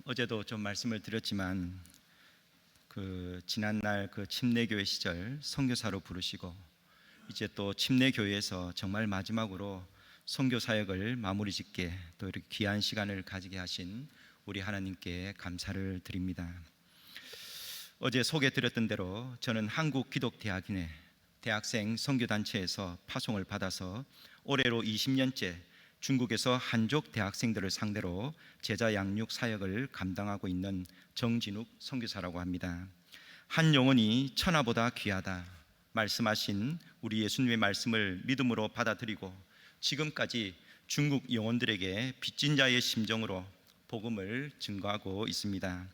어제도 좀 말씀을 드렸지만 지난날 침례교회 시절 선교사로 부르시고 이제 또 침례교회에서 정말 마지막으로 선교 사역을 마무리 짓게 또 이렇게 귀한 시간을 가지게 하신 우리 하나님께 감사를 드립니다. 어제 소개드렸던 대로 저는 한국기독대학인회 대학생 선교단체에서 파송을 받아서 올해로 20년째 중국에서 한족 대학생들을 상대로 제자 양육 사역을 감당하고 있는 정진욱 선교사라고 합니다. 한 영혼이 천하보다 귀하다 말씀하신 우리 예수님의 말씀을 믿음으로 받아들이고 지금까지 중국 영혼들에게 빚진 자의 심정으로 복음을 증거하고 있습니다.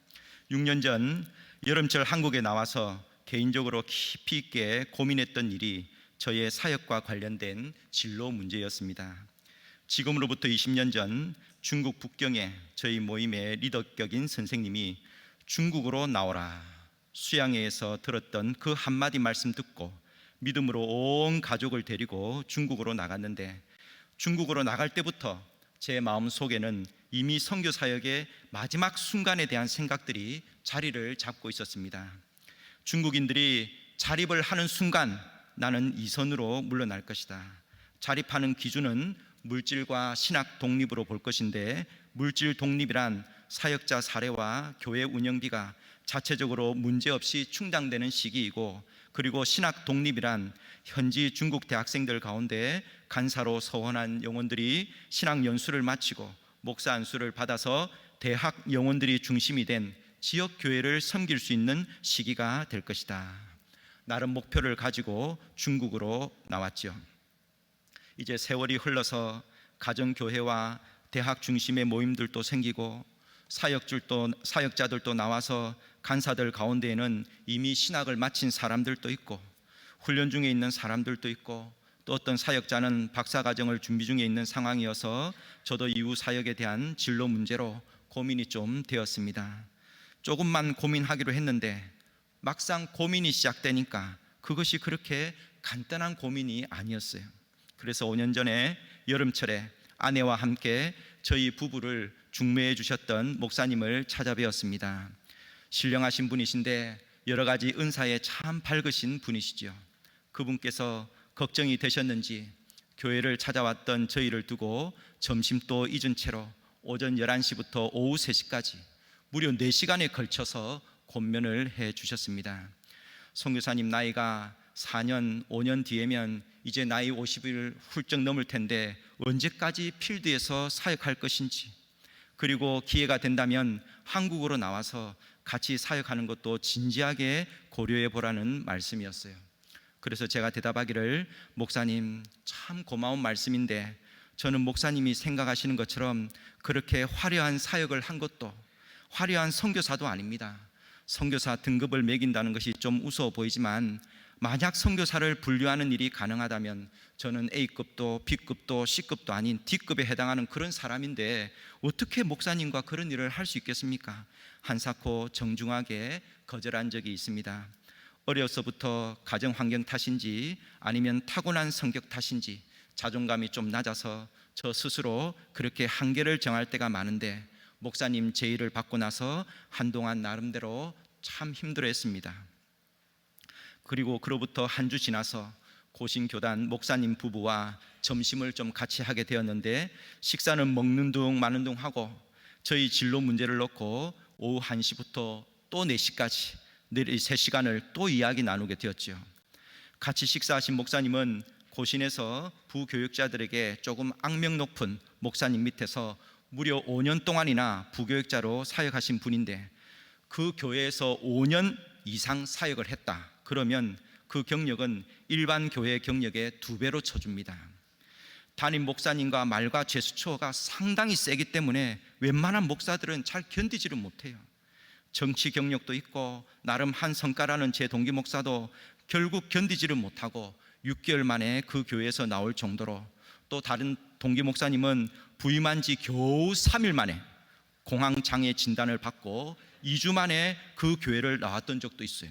6년 전 여름철 한국에 나와서 개인적으로 깊이 있게 고민했던 일이 저의 사역과 관련된 진로 문제였습니다. 지금으로부터 20년 전 중국 북경에 저희 모임의 리더격인 선생님이 중국으로 나오라 수양회에서 들었던 그 한마디 말씀 듣고 믿음으로 온 가족을 데리고 중국으로 나갔는데, 중국으로 나갈 때부터 제 마음속에는 이미 선교 사역의 마지막 순간에 대한 생각들이 자리를 잡고 있었습니다. 중국인들이 자립을 하는 순간 나는 이선으로 물러날 것이다. 자립하는 기준은 물질과 신학 독립으로 볼 것인데, 물질 독립이란 사역자 사례와 교회 운영비가 자체적으로 문제없이 충당되는 시기이고, 그리고 신학 독립이란 현지 중국 대학생들 가운데 간사로 서원한 영혼들이 신학 연수를 마치고 목사 안수를 받아서 대학 영혼들이 중심이 된 지역 교회를 섬길 수 있는 시기가 될 것이다. 나름 목표를 가지고 중국으로 나왔죠. 이제 세월이 흘러서 가정교회와 대학 중심의 모임들도 생기고 사역자들도 나와서 간사들 가운데에는 이미 신학을 마친 사람들도 있고 훈련 중에 있는 사람들도 있고 또 어떤 사역자는 박사과정을 준비 중에 있는 상황이어서 저도 이후 사역에 대한 진로 문제로 고민이 좀 되었습니다. 조금만 고민하기로 했는데 막상 고민이 시작되니까 그것이 그렇게 간단한 고민이 아니었어요. 그래서 5년 전에 여름철에 아내와 함께 저희 부부를 중매해 주셨던 목사님을 찾아뵈었습니다. 신령하신 분이신데 여러 가지 은사에 참 밝으신 분이시죠. 그분께서 걱정이 되셨는지 교회를 찾아왔던 저희를 두고 점심도 잊은 채로 오전 11시부터 오후 3시까지 무려 4시간에 걸쳐서 권면을 해 주셨습니다. 선교사님 나이가 4년, 5년 뒤에면 이제 나이 50을 훌쩍 넘을 텐데 언제까지 필드에서 사역할 것인지, 그리고 기회가 된다면 한국으로 나와서 같이 사역하는 것도 진지하게 고려해 보라는 말씀이었어요. 그래서 제가 대답하기를, 목사님 참 고마운 말씀인데 저는 목사님이 생각하시는 것처럼 그렇게 화려한 사역을 한 것도 화려한 선교사도 아닙니다. 선교사 등급을 매긴다는 것이 좀 우스워 보이지만 만약 선교사를 분류하는 일이 가능하다면 저는 A급도 B급도 C급도 아닌 D급에 해당하는 그런 사람인데 어떻게 목사님과 그런 일을 할 수 있겠습니까? 한사코 정중하게 거절한 적이 있습니다. 어려서부터 가정 환경 탓인지 아니면 타고난 성격 탓인지 자존감이 좀 낮아서 저 스스로 그렇게 한계를 정할 때가 많은데, 목사님 제의를 받고 나서 한동안 나름대로 참 힘들어했습니다. 그리고 그로부터 한 주 지나서 고신교단 목사님 부부와 점심을 좀 같이 하게 되었는데, 식사는 먹는 둥 마는 둥 하고 저희 진로 문제를 놓고 오후 1시부터 또 4시까지 3시간을 또 이야기 나누게 되었죠. 같이 식사하신 목사님은 고신에서 부교육자들에게 조금 악명 높은 목사님 밑에서 무려 5년 동안이나 부교육자로 사역하신 분인데, 그 교회에서 5년 이상 사역을 했다 그러면 그 경력은 일반 교회 경력의 2배로 쳐줍니다. 담임 목사님과 말과 제스처가 상당히 세기 때문에 웬만한 목사들은 잘 견디지를 못해요. 정치 경력도 있고 나름 한 성과라는 제 동기 목사도 결국 견디지를 못하고 6개월 만에 그 교회에서 나올 정도로, 또 다른 동기 목사님은 부임한 지 겨우 3일 만에 공황장애 진단을 받고 2주 만에 그 교회를 나왔던 적도 있어요.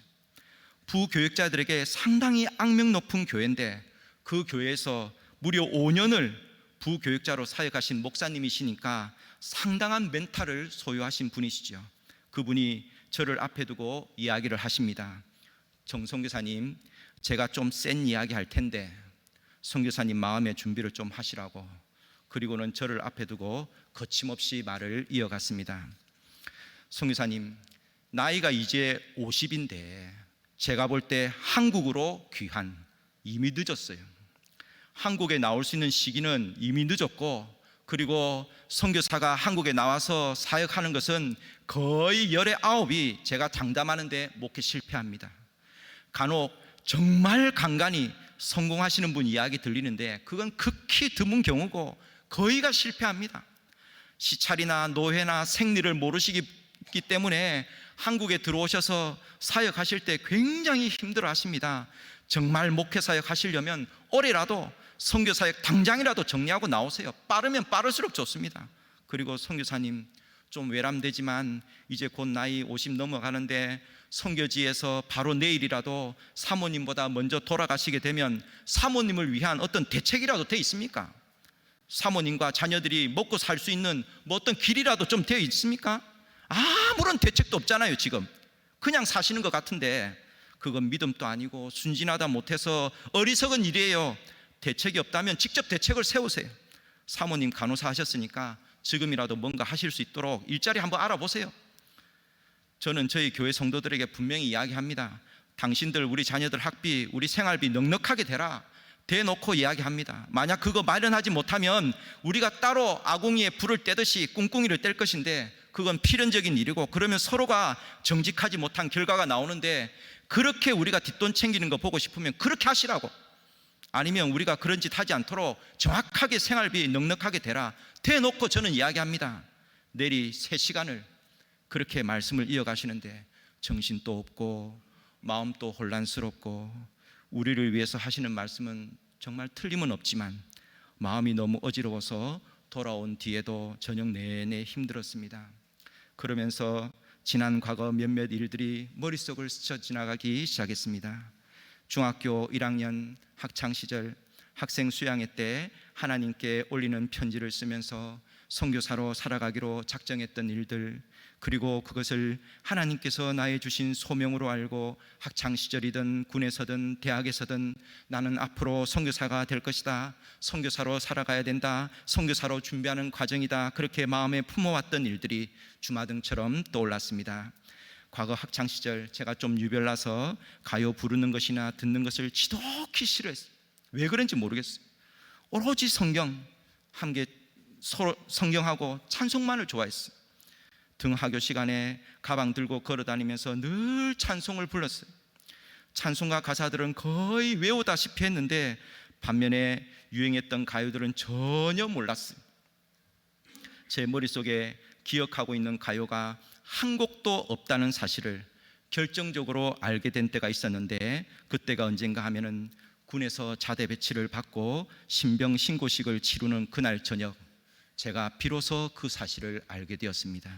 부교육자들에게 상당히 악명 높은 교회인데 그 교회에서 무려 5년을 부교육자로 사역하신 목사님이시니까 상당한 멘탈을 소유하신 분이시죠. 그분이 저를 앞에 두고 이야기를 하십니다. 정 선교사님, 제가 좀 센 이야기 할 텐데 선교사님 마음의 준비를 좀 하시라고. 그리고는 저를 앞에 두고 거침없이 말을 이어갔습니다. 선교사님, 나이가 이제 50인데 제가 볼 때 한국으로 귀환 이미 늦었어요. 한국에 나올 수 있는 시기는 이미 늦었고, 그리고 선교사가 한국에 나와서 사역하는 것은 거의 열의 9이 제가 장담하는데 목회 실패합니다. 간혹 정말 간간히 성공하시는 분 이야기 들리는데 그건 극히 드문 경우고 거의가 실패합니다. 시찰이나 노회나 생리를 모르시기 때문에 한국에 들어오셔서 사역하실 때 굉장히 힘들어 하십니다. 정말 목회 사역 하시려면 올해라도 선교 사역 당장이라도 정리하고 나오세요. 빠르면 빠를수록 좋습니다. 그리고 선교사님, 좀 외람되지만 이제 곧 나이 50 넘어가는데 선교지에서 바로 내일이라도 사모님보다 먼저 돌아가시게 되면 사모님을 위한 어떤 대책이라도 되어 있습니까? 사모님과 자녀들이 먹고 살 수 있는 뭐 어떤 길이라도 좀 되어 있습니까? 아무런 대책도 없잖아요. 지금 그냥 사시는 것 같은데 그건 믿음도 아니고 순진하다 못해서 어리석은 일이에요. 대책이 없다면 직접 대책을 세우세요. 사모님 간호사 하셨으니까 지금이라도 뭔가 하실 수 있도록 일자리 한번 알아보세요. 저는 저희 교회 성도들에게 분명히 이야기합니다. 당신들 우리 자녀들 학비, 우리 생활비 넉넉하게 대라. 대놓고 이야기합니다. 만약 그거 마련하지 못하면 우리가 따로 아궁이에 불을 떼듯이 꿍꿍이를 뗄 것인데 그건 필연적인 일이고, 그러면 서로가 정직하지 못한 결과가 나오는데 그렇게 우리가 뒷돈 챙기는 거 보고 싶으면 그렇게 하시라고. 아니면 우리가 그런 짓 하지 않도록 정확하게 생활비 넉넉하게 대라. 대놓고 저는 이야기합니다. 내리 3시간을 그렇게 말씀을 이어가시는데 정신도 없고 마음도 혼란스럽고, 우리를 위해서 하시는 말씀은 정말 틀림은 없지만 마음이 너무 어지러워서 돌아온 뒤에도 저녁 내내 힘들었습니다. 그러면서 지난 과거 몇몇 일들이 머릿속을 스쳐 지나가기 시작했습니다. 중학교 1학년 학창시절 학생 수양회 때 하나님께 올리는 편지를 쓰면서 선교사로 살아가기로 작정했던 일들, 그리고 그것을 하나님께서 나의 주신 소명으로 알고 학창시절이든 군에서든 대학에서든 나는 앞으로 선교사가 될 것이다, 선교사로 살아가야 된다, 선교사로 준비하는 과정이다, 그렇게 마음에 품어왔던 일들이 주마등처럼 떠올랐습니다. 과거 학창시절 제가 좀 유별나서 가요 부르는 것이나 듣는 것을 지독히 싫어했어요. 왜 그런지 모르겠어요. 오로지 성경, 함께 성경하고 찬송만을 좋아했어요. 등하교 시간에 가방 들고 걸어다니면서 늘 찬송을 불렀어요. 찬송가 가사들은 거의 외우다시피 했는데 반면에 유행했던 가요들은 전혀 몰랐어요. 제 머릿속에 기억하고 있는 가요가 한 곡도 없다는 사실을 결정적으로 알게 된 때가 있었는데, 그때가 언젠가 하면은 군에서 자대 배치를 받고 신병 신고식을 치르는 그날 저녁, 제가 비로소 그 사실을 알게 되었습니다.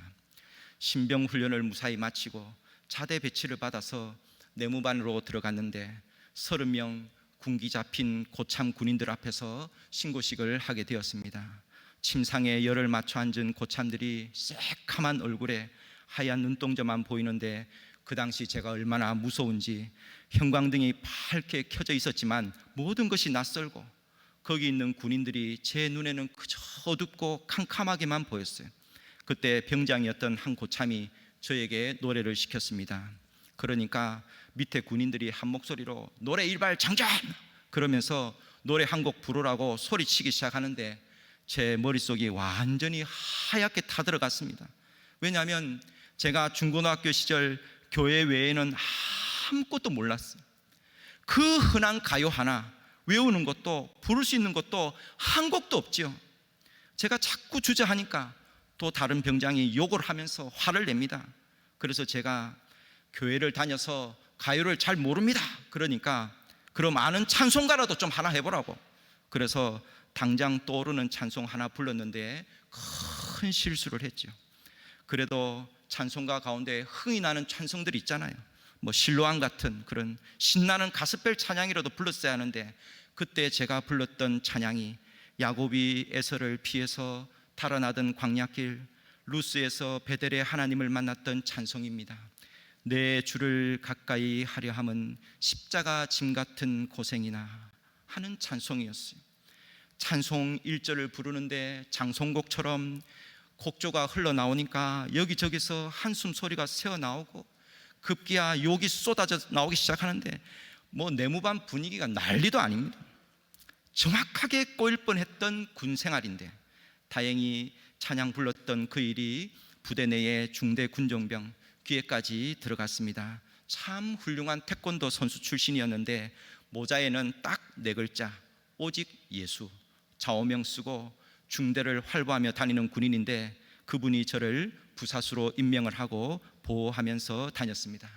신병 훈련을 무사히 마치고 자대 배치를 받아서 내무반으로 들어갔는데 30명 군기 잡힌 고참 군인들 앞에서 신고식을 하게 되었습니다. 침상에 열을 맞춰 앉은 고참들이 새카만 얼굴에 하얀 눈동자만 보이는데 그 당시 제가 얼마나 무서운지, 형광등이 밝게 켜져 있었지만 모든 것이 낯설고 거기 있는 군인들이 제 눈에는 그저 어둡고 캄캄하게만 보였어요. 그때 병장이었던 한 고참이 저에게 노래를 시켰습니다. 그러니까 밑에 군인들이 한 목소리로 노래 일발 장전! 그러면서 노래 한 곡 부르라고 소리치기 시작하는데 제 머릿속이 완전히 하얗게 타들어갔습니다. 왜냐하면 제가 중고등학교 시절 교회 외에는 아무것도 몰랐어요. 그 흔한 가요 하나 외우는 것도 부를 수 있는 것도 한 곡도 없지요. 제가 자꾸 주저하니까 또 다른 병장이 욕을 하면서 화를 냅니다. 그래서 제가 교회를 다녀서 가요를 잘 모릅니다. 그러니까 그럼 아는 찬송가라도 좀 하나 해보라고. 그래서 당장 떠오르는 찬송 하나 불렀는데 큰 실수를 했죠. 그래도 찬송가 가운데 흥이 나는 찬송들이 있잖아요. 뭐 실로암 같은 그런 신나는 가스펠 찬양이라도 불렀어야 하는데, 그때 제가 불렀던 찬양이 야곱이 에서를 피해서 달아나던 광야길, 루스에서 베델의 하나님을 만났던 찬송입니다. 내 주를 가까이 하려 함은 십자가 짐 같은 고생이나 하는 찬송이었어요. 찬송 1절을 부르는데 장송곡처럼 곡조가 흘러나오니까 여기저기서 한숨 소리가 새어나오고 급기야 욕이 쏟아져 나오기 시작하는데 뭐 내무반 분위기가 난리도 아닙니다. 정확하게 꼬일 뻔했던 군생활인데 다행히 찬양 불렀던 그 일이 부대 내의 중대 군종병 귀에까지 들어갔습니다. 참 훌륭한 태권도 선수 출신이었는데 모자에는 딱 4글자 오직 예수 좌우명 쓰고 중대를 활보하며 다니는 군인인데 그분이 저를 부사수로 임명을 하고 보호하면서 다녔습니다.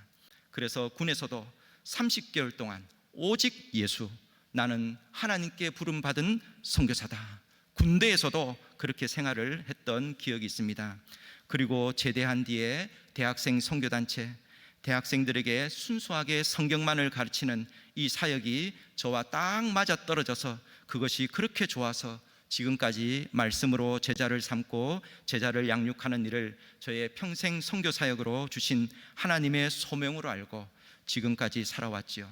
그래서 군에서도 30개월 동안 오직 예수, 나는 하나님께 부름받은 선교사다, 군대에서도 그렇게 생활을 했던 기억이 있습니다. 그리고 제대한 뒤에 대학생 선교단체, 대학생들에게 순수하게 성경만을 가르치는 이 사역이 저와 딱 맞아떨어져서 그것이 그렇게 좋아서 지금까지 말씀으로 제자를 삼고 제자를 양육하는 일을 저의 평생 선교 사역으로 주신 하나님의 소명으로 알고 지금까지 살아왔지요.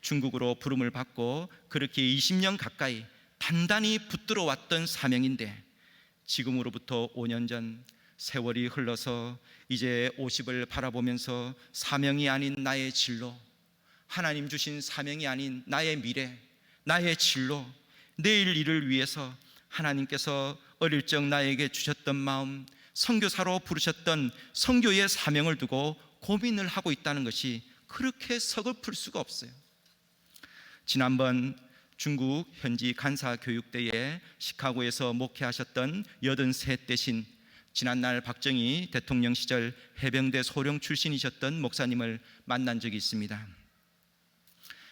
중국으로 부름을 받고 그렇게 20년 가까이 단단히 붙들어 왔던 사명인데 지금으로부터 5년 전 세월이 흘러서 이제 50을 바라보면서 사명이 아닌 나의 진로, 하나님 주신 사명이 아닌 나의 미래, 나의 진로, 내일 일을 위해서 하나님께서 어릴 적 나에게 주셨던 마음, 선교사로 부르셨던 선교의 사명을 두고 고민을 하고 있다는 것이 그렇게 서글플 수가 없어요. 지난번 중국 현지 간사 교육 때에 시카고에서 목회하셨던 83 대신 지난날 박정희 대통령 시절 해병대 소령 출신이셨던 목사님을 만난 적이 있습니다.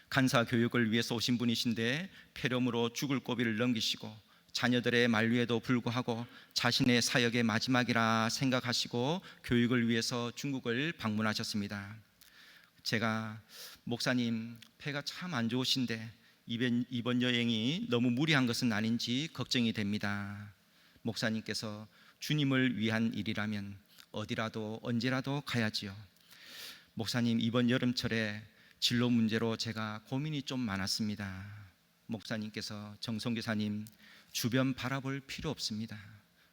간사 교육을 위해서 오신 분이신데 폐렴으로 죽을 고비를 넘기시고 자녀들의 만류에도 불구하고 자신의 사역의 마지막이라 생각하시고 교육을 위해서 중국을 방문하셨습니다. 제가 목사님 폐가 참 안 좋으신데 이번 여행이 너무 무리한 것은 아닌지 걱정이 됩니다. 목사님께서 주님을 위한 일이라면 어디라도 언제라도 가야지요. 목사님 이번 여름철에 진로 문제로 제가 고민이 좀 많았습니다. 목사님께서 정성교사님 주변 바라볼 필요 없습니다.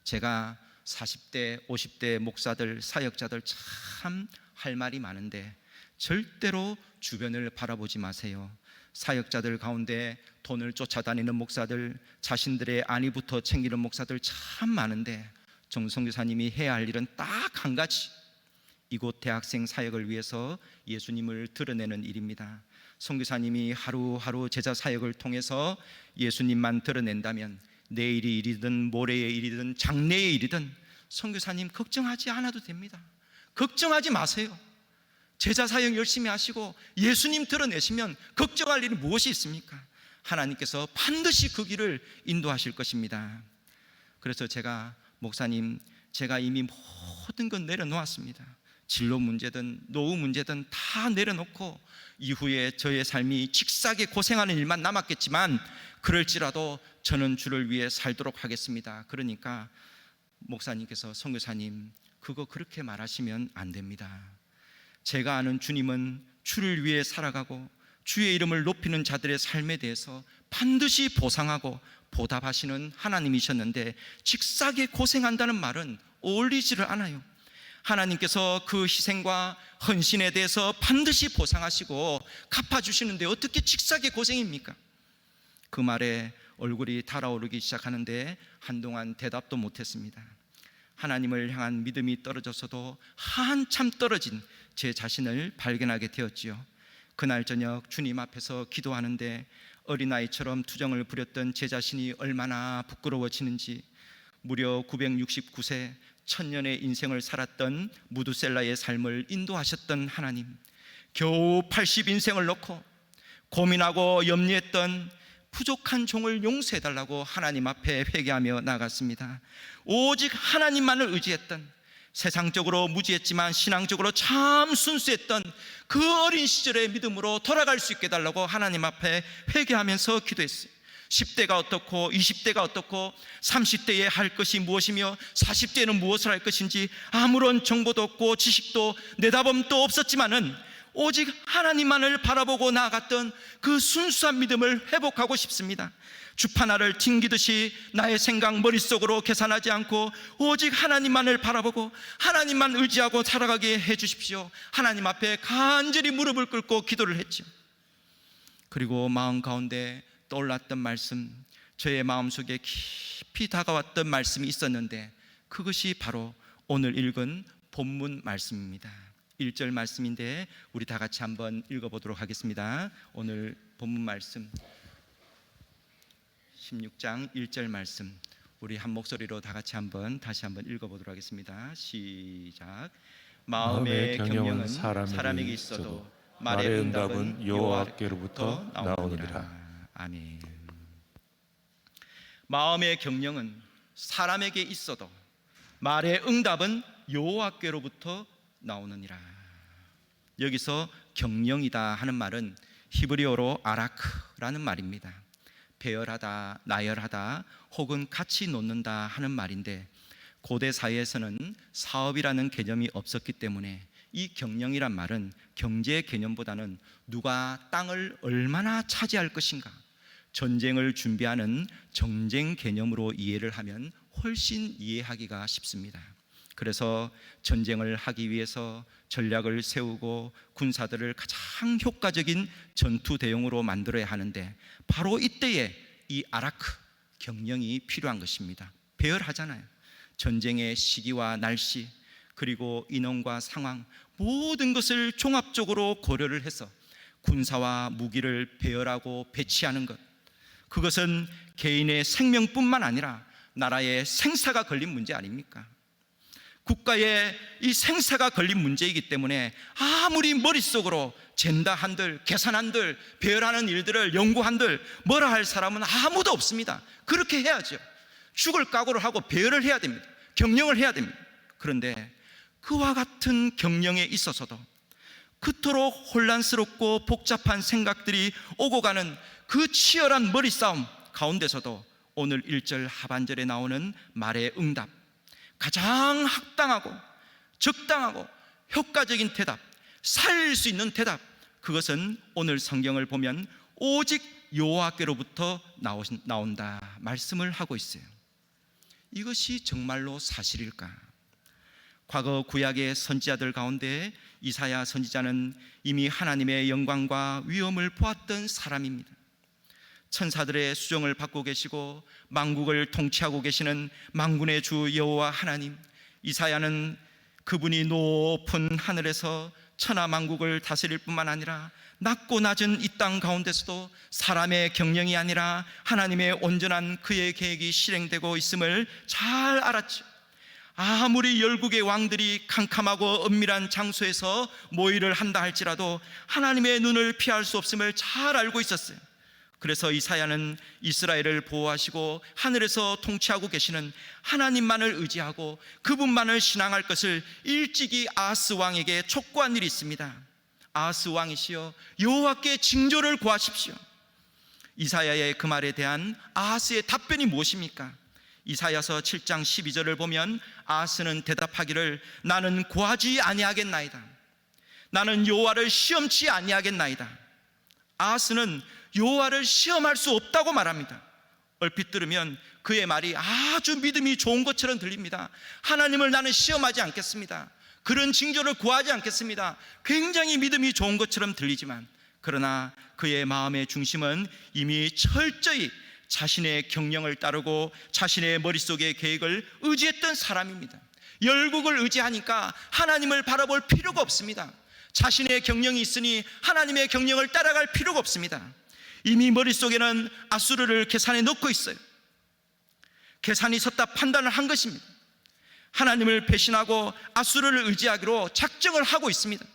제가 40대 50대 목사들 사역자들 참 할 말이 많은데 절대로 주변을 바라보지 마세요. 사역자들 가운데 돈을 쫓아다니는 목사들, 자신들의 안위부터 챙기는 목사들 참 많은데 정성교사님이 해야 할 일은 딱 한 가지, 이곳 대학생 사역을 위해서 예수님을 드러내는 일입니다. 선교사님이 하루하루 제자 사역을 통해서 예수님만 드러낸다면 내일이 일이든 모레의 일이든 장래의 일이든 선교사님 걱정하지 않아도 됩니다. 걱정하지 마세요. 제자 사역 열심히 하시고 예수님 드러내시면 걱정할 일이 무엇이 있습니까? 하나님께서 반드시 그 길을 인도하실 것입니다. 그래서 제가 목사님 제가 이미 모든 건 내려놓았습니다. 진로 문제든 노후 문제든 다 내려놓고 이후에 저의 삶이 직사게 고생하는 일만 남았겠지만 그럴지라도 저는 주를 위해 살도록 하겠습니다. 그러니까 목사님께서 선교사님 그거 그렇게 말하시면 안 됩니다. 제가 아는 주님은 주를 위해 살아가고 주의 이름을 높이는 자들의 삶에 대해서 반드시 보상하고 보답하시는 하나님이셨는데 직사게 고생한다는 말은 어울리지를 않아요. 하나님께서 그 희생과 헌신에 대해서 반드시 보상하시고 갚아주시는데 어떻게 직사게 고생입니까? 그 말에 얼굴이 달아오르기 시작하는데 한동안 대답도 못했습니다. 하나님을 향한 믿음이 떨어져서도 한참 떨어진 제 자신을 발견하게 되었지요. 그날 저녁 주님 앞에서 기도하는데 어린아이처럼 투정을 부렸던 제 자신이 얼마나 부끄러워지는지, 무려 969세 천년의 인생을 살았던 무두셀라의 삶을 인도하셨던 하나님, 겨우 80인생을 놓고 고민하고 염려했던 부족한 종을 용서해달라고 하나님 앞에 회개하며 나갔습니다. 오직 하나님만을 의지했던, 세상적으로 무지했지만 신앙적으로 참 순수했던 그 어린 시절의 믿음으로 돌아갈 수 있게 해달라고 하나님 앞에 회개하면서 기도했어요. 10대가 어떻고 20대가 어떻고 30대에 할 것이 무엇이며 40대는 무엇을 할 것인지 아무런 정보도 없고 지식도 내다봄도 없었지만은 오직 하나님만을 바라보고 나아갔던 그 순수한 믿음을 회복하고 싶습니다. 주파나를 튕기듯이 나의 생각 머릿속으로 계산하지 않고 오직 하나님만을 바라보고 하나님만 의지하고 살아가게 해주십시오. 하나님 앞에 간절히 무릎을 꿇고 기도를 했죠. 그리고 마음 가운데 떠올랐던 말씀, 저의 마음속에 깊이 다가왔던 말씀이 있었는데 그것이 바로 오늘 읽은 본문 말씀입니다. 1절 말씀인데 우리 다 같이 한번 읽어보도록 하겠습니다. 오늘 본문 말씀 16장 1절 말씀, 우리 한 목소리로 다 같이 다시 한번 읽어보도록 하겠습니다. 시작. 마음의 경영은 사람에게 있어도 말의 응답은 여호와께로부터 나오느니라. 아멘. 마음의 경영은 사람에게 있어도 말의 응답은 여호와께로부터 나오느니라. 여기서 경영이다 하는 말은 히브리어로 아라크라는 말입니다. 배열하다, 나열하다 혹은 같이 놓는다 하는 말인데 고대 사회에서는 사업이라는 개념이 없었기 때문에 이 경영이란 말은 경제 개념보다는 누가 땅을 얼마나 차지할 것인가, 전쟁을 준비하는 정쟁 개념으로 이해를 하면 훨씬 이해하기가 쉽습니다. 그래서 전쟁을 하기 위해서 전략을 세우고 군사들을 가장 효과적인 전투 대용으로 만들어야 하는데 바로 이때에 이 아라크, 경영이 필요한 것입니다. 배열하잖아요. 전쟁의 시기와 날씨 그리고 인원과 상황 모든 것을 종합적으로 고려를 해서 군사와 무기를 배열하고 배치하는 것, 그것은 개인의 생명뿐만 아니라 나라의 생사가 걸린 문제 아닙니까? 국가의 이 생사가 걸린 문제이기 때문에 아무리 머릿속으로 잰다 한들 계산한들 배열하는 일들을 연구한들 뭐라 할 사람은 아무도 없습니다. 그렇게 해야죠. 죽을 각오를 하고 배열을 해야 됩니다. 경영을 해야 됩니다. 그런데 그와 같은 경영에 있어서도 그토록 혼란스럽고 복잡한 생각들이 오고 가는 그 치열한 머리싸움 가운데서도 오늘 1절 하반절에 나오는 말의 응답, 가장 합당하고 적당하고 효과적인 대답, 살릴 수 있는 대답, 그것은 오늘 성경을 보면 오직 여호와께로부터 나온다 말씀을 하고 있어요. 이것이 정말로 사실일까? 과거 구약의 선지자들 가운데 이사야 선지자는 이미 하나님의 영광과 위엄을 보았던 사람입니다. 천사들의 수종을 받고 계시고 만국을 통치하고 계시는 만군의 주 여호와 하나님, 이사야는 그분이 높은 하늘에서 천하 만국을 다스릴 뿐만 아니라 낮고 낮은 이 땅 가운데서도 사람의 경영이 아니라 하나님의 온전한 그의 계획이 실행되고 있음을 잘 알았죠. 아무리 열국의 왕들이 캄캄하고 은밀한 장소에서 모의를 한다 할지라도 하나님의 눈을 피할 수 없음을 잘 알고 있었어요. 그래서 이사야는 이스라엘을 보호하시고 하늘에서 통치하고 계시는 하나님만을 의지하고 그분만을 신앙할 것을 일찍이 아하스 왕에게 촉구한 일이 있습니다. 아하스 왕이시여 여호와께 징조를 구하십시오. 이사야의 그 말에 대한 아하스의 답변이 무엇입니까? 이사야서 7장 12절을 보면 아하스는 대답하기를 나는 구하지 아니하겠나이다. 나는 여호와를 시험치 아니하겠나이다. 아하스는 여호와를 시험할 수 없다고 말합니다. 얼핏 들으면 그의 말이 아주 믿음이 좋은 것처럼 들립니다. 하나님을 나는 시험하지 않겠습니다. 그런 징조를 구하지 않겠습니다. 굉장히 믿음이 좋은 것처럼 들리지만 그러나 그의 마음의 중심은 이미 철저히 자신의 경영을 따르고 자신의 머릿속의 계획을 의지했던 사람입니다. 열국을 의지하니까 하나님을 바라볼 필요가 없습니다. 자신의 경영이 있으니 하나님의 경영을 따라갈 필요가 없습니다. 이미 머릿속에는 아수르를 계산해 놓고 있어요. 계산이 섰다 판단을 한 것입니다. 하나님을 배신하고 아수르를 의지하기로 작정을 하고 있습니다.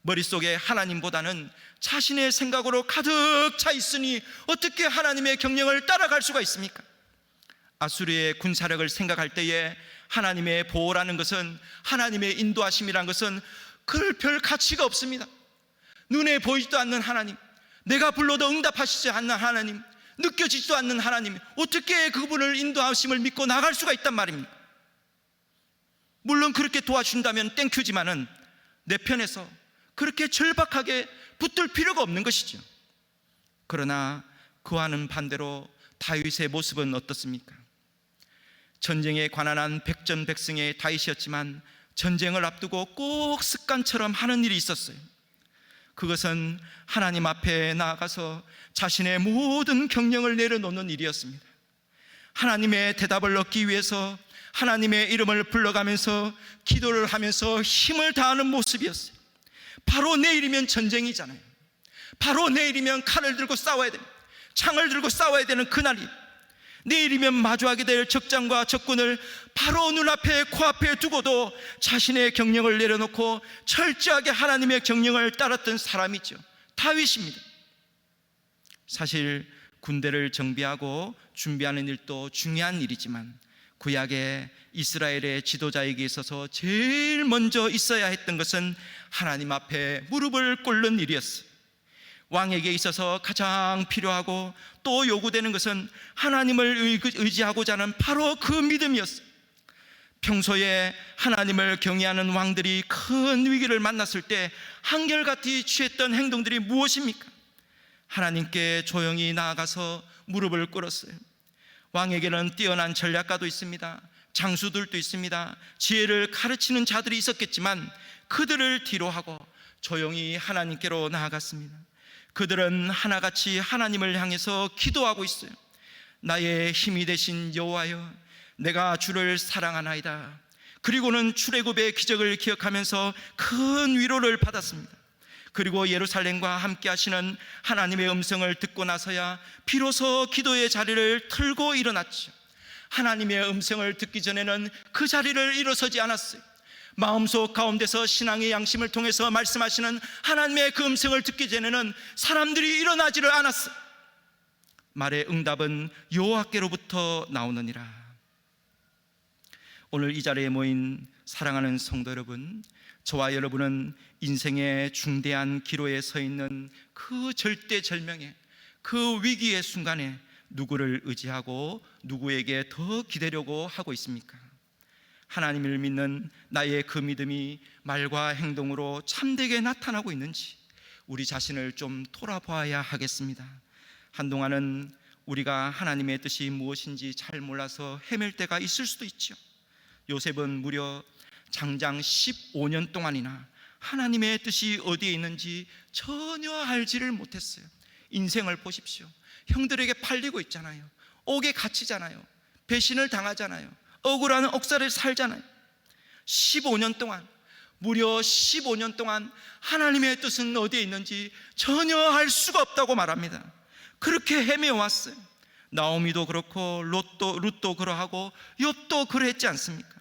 머릿속에 하나님보다는 자신의 생각으로 가득 차 있으니 어떻게 하나님의 경영을 따라갈 수가 있습니까? 아수르의 군사력을 생각할 때에 하나님의 보호라는 것은, 하나님의 인도하심이라는 것은 별 가치가 없습니다. 눈에 보이지도 않는 하나님, 내가 불러도 응답하시지 않는 하나님, 느껴지지도 않는 하나님, 어떻게 그분을 인도하심을 믿고 나갈 수가 있단 말입니까? 물론 그렇게 도와준다면 땡큐지만은 내 편에서 그렇게 절박하게 붙들 필요가 없는 것이죠. 그러나 그와는 반대로 다윗의 모습은 어떻습니까? 전쟁에 관한한 백전백승의 다윗이었지만 전쟁을 앞두고 꼭 습관처럼 하는 일이 있었어요. 그것은 하나님 앞에 나아가서 자신의 모든 경영을 내려놓는 일이었습니다. 하나님의 대답을 얻기 위해서 하나님의 이름을 불러가면서 기도를 하면서 힘을 다하는 모습이었어요. 바로 내일이면 전쟁이잖아요. 바로 내일이면 칼을 들고 싸워야 됩니다. 창을 들고 싸워야 되는 그날이, 내일이면 마주하게 될 적장과 적군을 바로 눈앞에 코앞에 두고도 자신의 경영을 내려놓고 철저하게 하나님의 경영을 따랐던 사람이죠. 다윗입니다. 사실 군대를 정비하고 준비하는 일도 중요한 일이지만 구약의 이스라엘의 지도자에게 있어서 제일 먼저 있어야 했던 것은 하나님 앞에 무릎을 꿇는 일이었어요. 왕에게 있어서 가장 필요하고 또 요구되는 것은 하나님을 의지하고자 하는 바로 그 믿음이었어요. 평소에 하나님을 경외하는 왕들이 큰 위기를 만났을 때 한결같이 취했던 행동들이 무엇입니까? 하나님께 조용히 나아가서 무릎을 꿇었어요. 왕에게는 뛰어난 전략가도 있습니다. 장수들도 있습니다. 지혜를 가르치는 자들이 있었겠지만 그들을 뒤로하고 조용히 하나님께로 나아갔습니다. 그들은 하나같이 하나님을 향해서 기도하고 있어요. 나의 힘이 되신 여호와여, 내가 주를 사랑하나이다. 그리고는 출애굽의 기적을 기억하면서 큰 위로를 받았습니다. 그리고 예루살렘과 함께 하시는 하나님의 음성을 듣고 나서야 비로소 기도의 자리를 틀고 일어났죠. 하나님의 음성을 듣기 전에는 그 자리를 일어서지 않았어요. 마음속 가운데서 신앙의 양심을 통해서 말씀하시는 하나님의 그 음성을 듣기 전에는 사람들이 일어나지를 않았어요. 말의 응답은 여호와께로부터 나오느니라. 오늘 이 자리에 모인 사랑하는 성도 여러분, 저와 여러분은 인생의 중대한 기로에 서 있는 그 절대절명의 그 위기의 순간에 누구를 의지하고 누구에게 더 기대려고 하고 있습니까? 하나님을 믿는 나의 그 믿음이 말과 행동으로 참되게 나타나고 있는지 우리 자신을 좀 돌아봐야 하겠습니다. 한동안은 우리가 하나님의 뜻이 무엇인지 잘 몰라서 헤맬 때가 있을 수도 있죠. 요셉은 무려 장장 15년 동안이나 하나님의 뜻이 어디에 있는지 전혀 알지를 못했어요. 인생을 보십시오. 형들에게 팔리고 있잖아요. 옥에 갇히잖아요. 배신을 당하잖아요. 억울한 억살을 살잖아요. 15년 동안, 무려 15년 동안 하나님의 뜻은 어디에 있는지 전혀 알 수가 없다고 말합니다. 그렇게 헤매왔어요. 나오미도 그렇고 룻도 그러하고 욥도 그러했지 않습니까?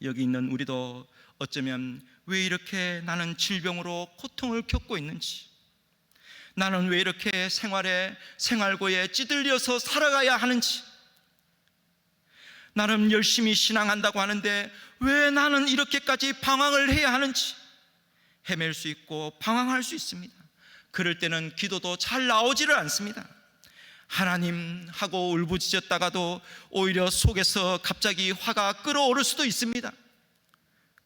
여기 있는 우리도 어쩌면 왜 이렇게 나는 질병으로 고통을 겪고 있는지, 나는 왜 이렇게 생활고에 찌들려서 살아가야 하는지, 나는 열심히 신앙한다고 하는데 왜 나는 이렇게까지 방황을 해야 하는지 헤맬 수 있고 방황할 수 있습니다. 그럴 때는 기도도 잘 나오지를 않습니다. 하나님 하고 울부짖었다가도 오히려 속에서 갑자기 화가 끓어오를 수도 있습니다.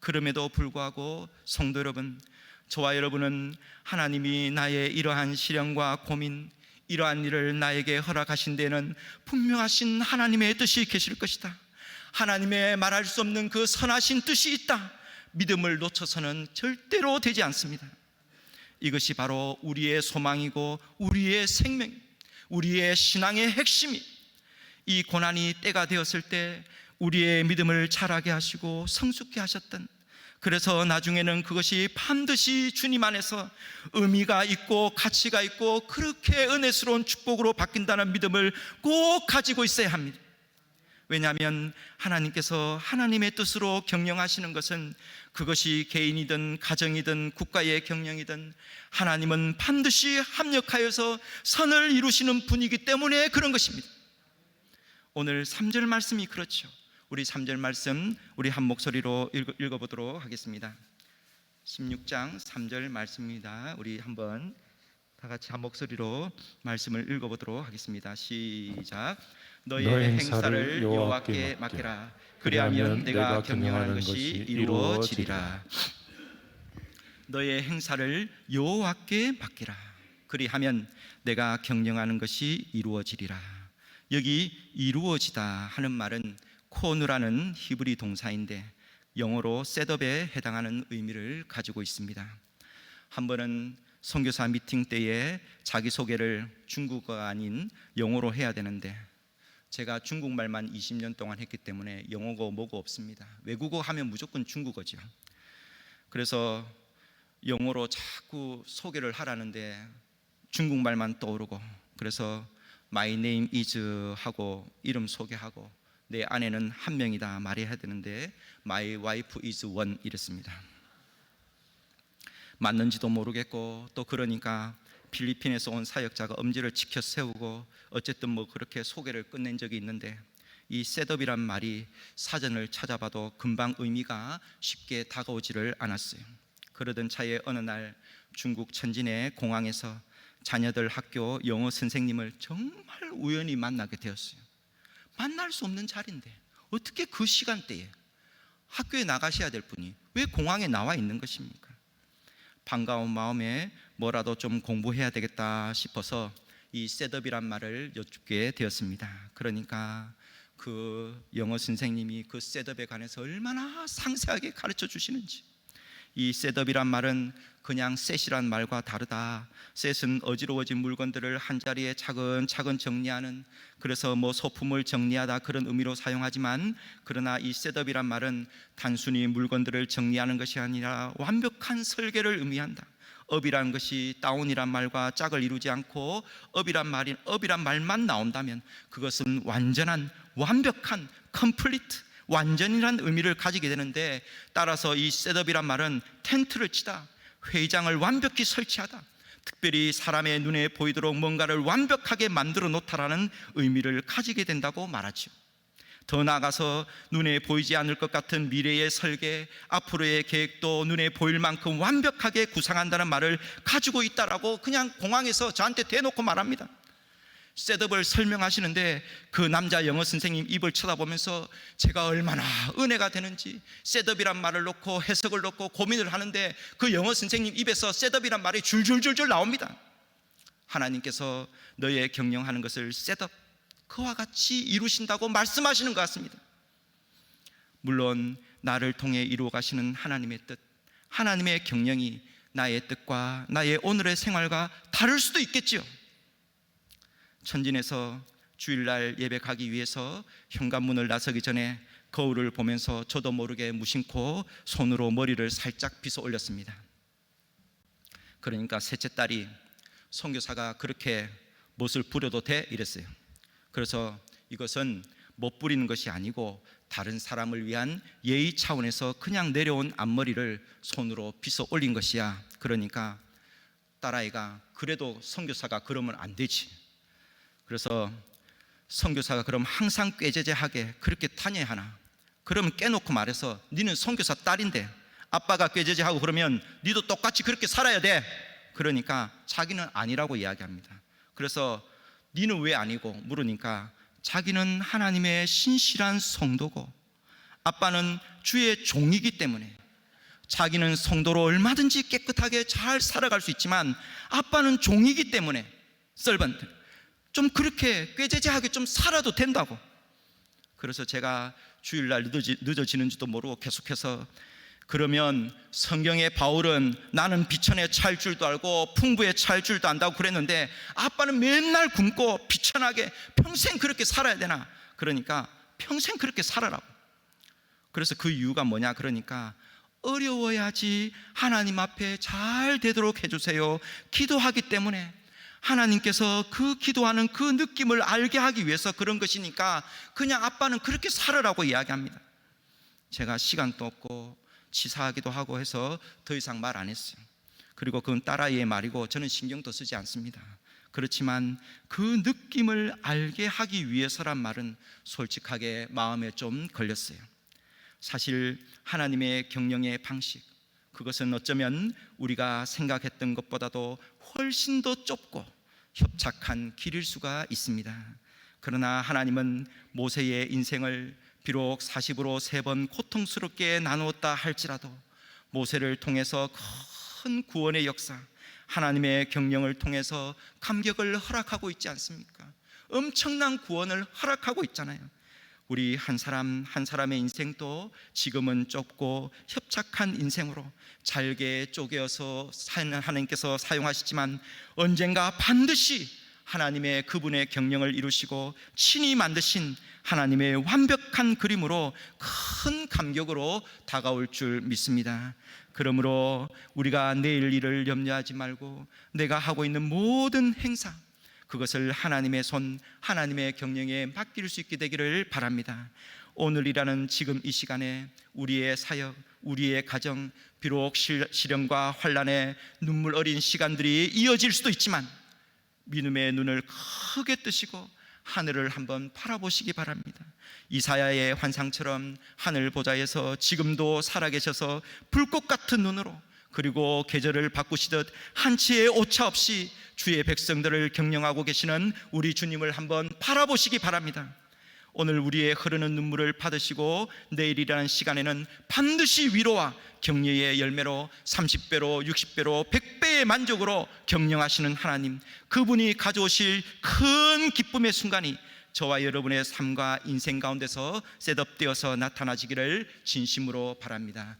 그럼에도 불구하고 성도 여러분, 저와 여러분은 하나님이 나의 이러한 시련과 고민, 이러한 일을 나에게 허락하신 데는 분명하신 하나님의 뜻이 계실 것이다. 하나님의 말할 수 없는 그 선하신 뜻이 있다. 믿음을 놓쳐서는 절대로 되지 않습니다. 이것이 바로 우리의 소망이고 우리의 생명, 우리의 신앙의 핵심이, 이 고난이 때가 되었을 때 우리의 믿음을 자라게 하시고 성숙케 하셨던, 그래서 나중에는 그것이 반드시 주님 안에서 의미가 있고 가치가 있고 그렇게 은혜스러운 축복으로 바뀐다는 믿음을 꼭 가지고 있어야 합니다. 왜냐하면 하나님께서 하나님의 뜻으로 경영하시는 것은 그것이 개인이든 가정이든 국가의 경영이든 하나님은 반드시 합력하여서 선을 이루시는 분이기 때문에 그런 것입니다. 오늘 3절 말씀이 그렇죠. 우리 3절 말씀 우리 한 목소리로 읽어보도록 하겠습니다. 16장 3절 말씀입니다. 우리 한번 다 같이 한 목소리로 말씀을 읽어보도록 하겠습니다. 시작. 너의 너의 행사를 행사를 여호와께 맡기라. 그리하면 내가 경영하는 것이 이루어지리라. 너의 행사를 여호와께 맡기라. 그리하면 내가 경영하는 것이 이루어지리라. 여기 이루어지다 하는 말은 코누라는 히브리 동사인데 영어로 셋업에 해당하는 의미를 가지고 있습니다. 한 번은 선교사 미팅 때에 자기소개를 중국어가 아닌 영어로 해야 되는데 제가 중국말만 20년 동안 했기 때문에 영어고 뭐고 없습니다. 외국어 하면 무조건 중국어죠. 그래서 영어로 자꾸 소개를 하라는데 중국말만 떠오르고, 그래서 My name is 하고 이름 소개하고 내 아내는 한 명이다 말해야 되는데 My wife is one 이랬습니다. 맞는지도 모르겠고, 또 그러니까 필리핀에서 온 사역자가 엄지를 치켜 세우고 어쨌든 뭐 그렇게 소개를 끝낸 적이 있는데, 이 셋업이란 말이 사전을 찾아봐도 금방 의미가 쉽게 다가오지를 않았어요. 그러던 차에 어느 날 중국 천진의 공항에서 자녀들 학교 영어 선생님을 정말 우연히 만나게 되었어요. 만날 수 없는 자리인데 어떻게 그 시간대에 학교에 나가셔야 될 분이 왜 공항에 나와 있는 것입니까? 반가운 마음에 뭐라도 좀 공부해야 되겠다 싶어서 이 셋업이란 말을 여쭙게 되었습니다. 그러니까 그 영어 선생님이 그 셋업에 관해서 얼마나 상세하게 가르쳐 주시는지. 이 셋업이란 말은 그냥 셋이란 말과 다르다. 셋은 어지러워진 물건들을 한자리에 차근차근 정리하는, 그래서 뭐 소품을 정리하다 그런 의미로 사용하지만, 그러나 이 셋업이란 말은 단순히 물건들을 정리하는 것이 아니라 완벽한 설계를 의미한다. 업이란 것이 다운이란 말과 짝을 이루지 않고 업이란 말만 나온다면 그것은 완전한, 완벽한, 컴플리트, 완전이란 의미를 가지게 되는데, 따라서 이 셋업이란 말은 텐트를 치다, 회의장을 완벽히 설치하다, 특별히 사람의 눈에 보이도록 뭔가를 완벽하게 만들어 놓다라는 의미를 가지게 된다고 말하죠. 더 나아가서 눈에 보이지 않을 것 같은 미래의 설계, 앞으로의 계획도 눈에 보일 만큼 완벽하게 구상한다는 말을 가지고 있다라고 그냥 공항에서 저한테 대놓고 말합니다. 셋업을 설명하시는데 그 남자 영어 선생님 입을 쳐다보면서 제가 얼마나 은혜가 되는지 셋업이란 말을 놓고 해석을 놓고 고민을 하는데 그 영어 선생님 입에서 셋업이란 말이 줄줄줄줄 나옵니다. 하나님께서 너의 경영하는 것을 셋업, 그와 같이 이루신다고 말씀하시는 것 같습니다. 물론 나를 통해 이루어 가시는 하나님의 뜻, 하나님의 경영이 나의 뜻과 나의 오늘의 생활과 다를 수도 있겠지요. 천진에서 주일날 예배 가기 위해서 현관문을 나서기 전에 거울을 보면서 저도 모르게 무심코 손으로 머리를 살짝 빗어 올렸습니다. 그러니까 셋째 딸이 선교사가 그렇게 못을 부려도 돼? 이랬어요. 그래서 이것은 못 부리는 것이 아니고 다른 사람을 위한 예의 차원에서 그냥 내려온 앞머리를 손으로 빗어 올린 것이야. 그러니까 딸아이가 그래도 선교사가 그러면 안 되지. 그래서 선교사가 그럼 항상 꾀죄죄하게 그렇게 다녀야 하나? 그러면 깨놓고 말해서 니는 선교사 딸인데 아빠가 꾀죄죄하고 그러면 니도 똑같이 그렇게 살아야 돼. 그러니까 자기는 아니라고 이야기합니다. 그래서 니는 왜 아니고 물으니까 자기는 하나님의 신실한 성도고 아빠는 주의 종이기 때문에 자기는 성도로 얼마든지 깨끗하게 잘 살아갈 수 있지만 아빠는 종이기 때문에 servant, 좀 그렇게 꾀죄죄하게 좀 살아도 된다고. 그래서 제가 주일날 늦어지는지도 모르고 계속해서 그러면 성경의 바울은 나는 비천에 찰 줄도 알고 풍부에 찰 줄도 안다고 그랬는데 아빠는 맨날 굶고 비천하게 평생 그렇게 살아야 되나? 그러니까 평생 그렇게 살아라고. 그래서 그 이유가 뭐냐? 그러니까 어려워야지 하나님 앞에 잘 되도록 해주세요 기도하기 때문에 하나님께서 그 기도하는 그 느낌을 알게 하기 위해서 그런 것이니까 그냥 아빠는 그렇게 살으라고 이야기합니다. 제가 시간도 없고 치사하기도 하고 해서 더 이상 말 안 했어요. 그리고 그건 딸아이의 말이고 저는 신경도 쓰지 않습니다. 그렇지만 그 느낌을 알게 하기 위해서란 말은 솔직하게 마음에 좀 걸렸어요. 사실 하나님의 경영의 방식, 그것은 어쩌면 우리가 생각했던 것보다도 훨씬 더 좁고 협착한 길일 수가 있습니다. 그러나 하나님은 모세의 인생을 비록 40으로 3번 고통스럽게 나누었다 할지라도 모세를 통해서 큰 구원의 역사, 하나님의 경영을 통해서 감격을 허락하고 있지 않습니까? 엄청난 구원을 허락하고 있잖아요. 우리 한 사람 한 사람의 인생도 지금은 좁고 협착한 인생으로 잘게 쪼개어서 하나님께서 사용하시지만 언젠가 반드시 하나님의 그분의 경영을 이루시고 친히 만드신 하나님의 완벽한 그림으로 큰 감격으로 다가올 줄 믿습니다. 그러므로 우리가 내일 일을 염려하지 말고 내가 하고 있는 모든 행사, 그것을 하나님의 손, 하나님의 경영에 맡길 수 있게 되기를 바랍니다. 오늘이라는 지금 이 시간에 우리의 사역, 우리의 가정, 비록 시련과 환난의 눈물 어린 시간들이 이어질 수도 있지만 믿음의 눈을 크게 뜨시고 하늘을 한번 바라보시기 바랍니다. 이사야의 환상처럼 하늘 보좌에서 지금도 살아계셔서 불꽃 같은 눈으로, 그리고 계절을 바꾸시듯 한치의 오차 없이 주의 백성들을 경영하고 계시는 우리 주님을 한번 바라보시기 바랍니다. 오늘 우리의 흐르는 눈물을 받으시고 내일이라는 시간에는 반드시 위로와 격려의 열매로 30배로 60배로 100배의 만족으로 경영하시는 하나님, 그분이 가져오실 큰 기쁨의 순간이 저와 여러분의 삶과 인생 가운데서 셋업되어서 나타나시기를 진심으로 바랍니다.